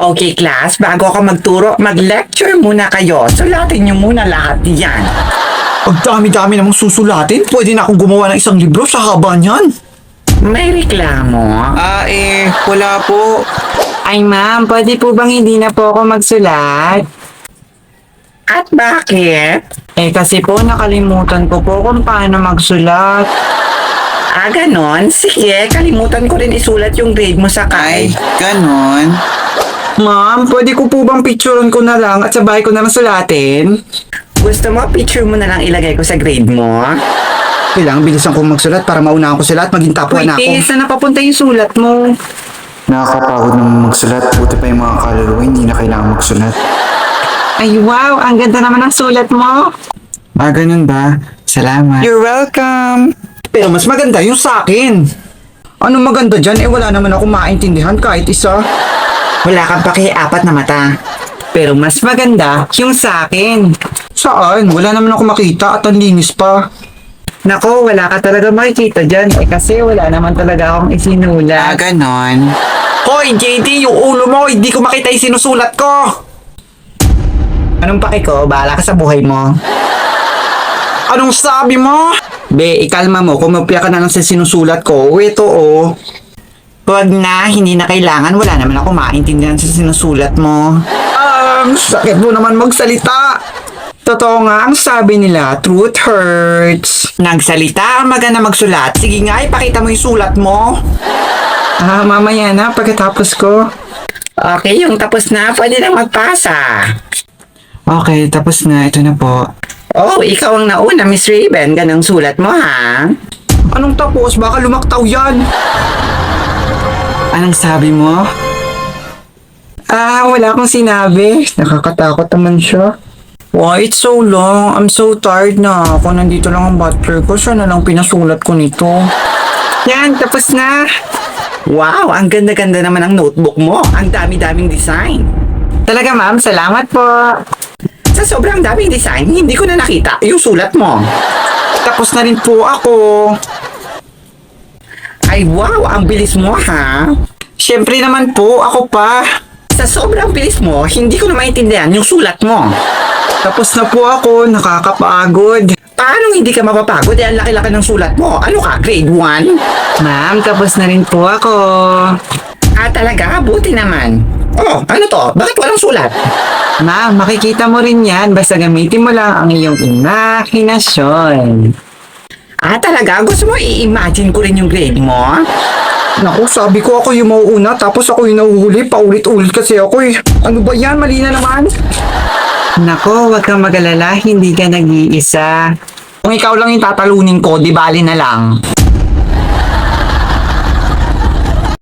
Okay, class, bago ako magturo, mag-lecture muna kayo. Sulatin niyo muna lahat yan. Ang dami-dami namang susulatin. Pwede na akong gumawa ng isang libro sa haba niyan. May reklamo? Wala po. Ay ma'am, pwede po bang hindi na po ako magsulat? At bakit? Kasi po nakalimutan ko po kung paano magsulat. Ganon? Sige, kalimutan ko rin isulat yung grade mo sa card. Ganon. Ma'am, pwede ko po bang picturean ko na lang at sabay ko na lang sulatin? Gusto mo, picture mo na lang ilagay ko sa grade mo? Kailangan bilisan kong magsulat para maunahan ko sila at maging tapuan na ako. Saan napapunta yung sulat mo? Nakakapagod naman magsulat. Buti pa yung mga kaluluwa, hindi na kailangan magsulat. Ay wow, ang ganda naman ng sulat mo. Ganun ba? Salamat. You're welcome. Pero mas maganda yung sa akin. Anong maganda dyan? Wala naman ako maintindihan kahit isa. Wala kang paki-apat na mata. Pero mas maganda yung sa akin. Saan? Wala naman ako makita at ang linis pa. Nako, wala ka talaga makikita dyan. Kasi wala naman talaga akong isinulat. Ganon. Hoy, JD, yung ulo mo, hindi ko makita yung sinusulat ko. Anong paki ko? Bahala ka sa buhay mo. Anong sabi mo? Be, ikalma mo, kumapya ka na lang sa sinusulat ko. Ito oh. Huwag na, hindi na kailangan. Wala naman ako maintindihan sa sinusulat mo. Sakit mo naman magsalita. Totoo nga ang sabi nila, truth hurts. Nagsalita, maganda magsulat. Sige nga, ipakita mo yung sulat mo. Mamaya na pagkatapos ko. Okay, yung tapos na, pwede na magpasa. Okay, tapos na. Ito na po. Oh, ikaw ang nauna, Miss Raven. Ganang sulat mo, ha? Anong tapos? Baka lumaktaw yan. Anong sabi mo? Wala akong sinabi. Nakakatakot naman siya. Why it's so long? I'm so tired na. Ako nandito lang ang butler ko. Siya na lang pinasulat ko nito. Yan, tapos na. Wow, ang ganda-ganda naman ang notebook mo. Ang dami-daming design. Talaga ma'am, salamat po. Sa sobrang daming design, hindi ko na nakita yung sulat mo. Tapos na rin po ako. Ay wow, ang bilis mo, ha? Siyempre naman po, ako pa. Sa sobrang bilis mo, hindi ko na maintindihan yung sulat mo. Tapos na po ako, nakakapagod. Paano hindi ka mapapagod? Ang laki-laki ng sulat mo. Ano ka, grade 1? Ma'am, tapos na rin po ako. Talaga? Buti naman. Oh, ano to? Bakit walang sulat? Ma'am, makikita mo rin yan basta gamitin mo lang ang iyong imahinasyon. Talaga? Gusto mo i-imagine ko rin yung grade mo? Naku, sabi ko ako yung mauuna, tapos ako yung nahuhuli. Paulit-ulit kasi ako eh. Ano ba yan? Mali na naman. Nako, huwag kang mag-alala, hindi ka nag-iisa. Kung ikaw lang yung tatalunin ko, di bali na lang.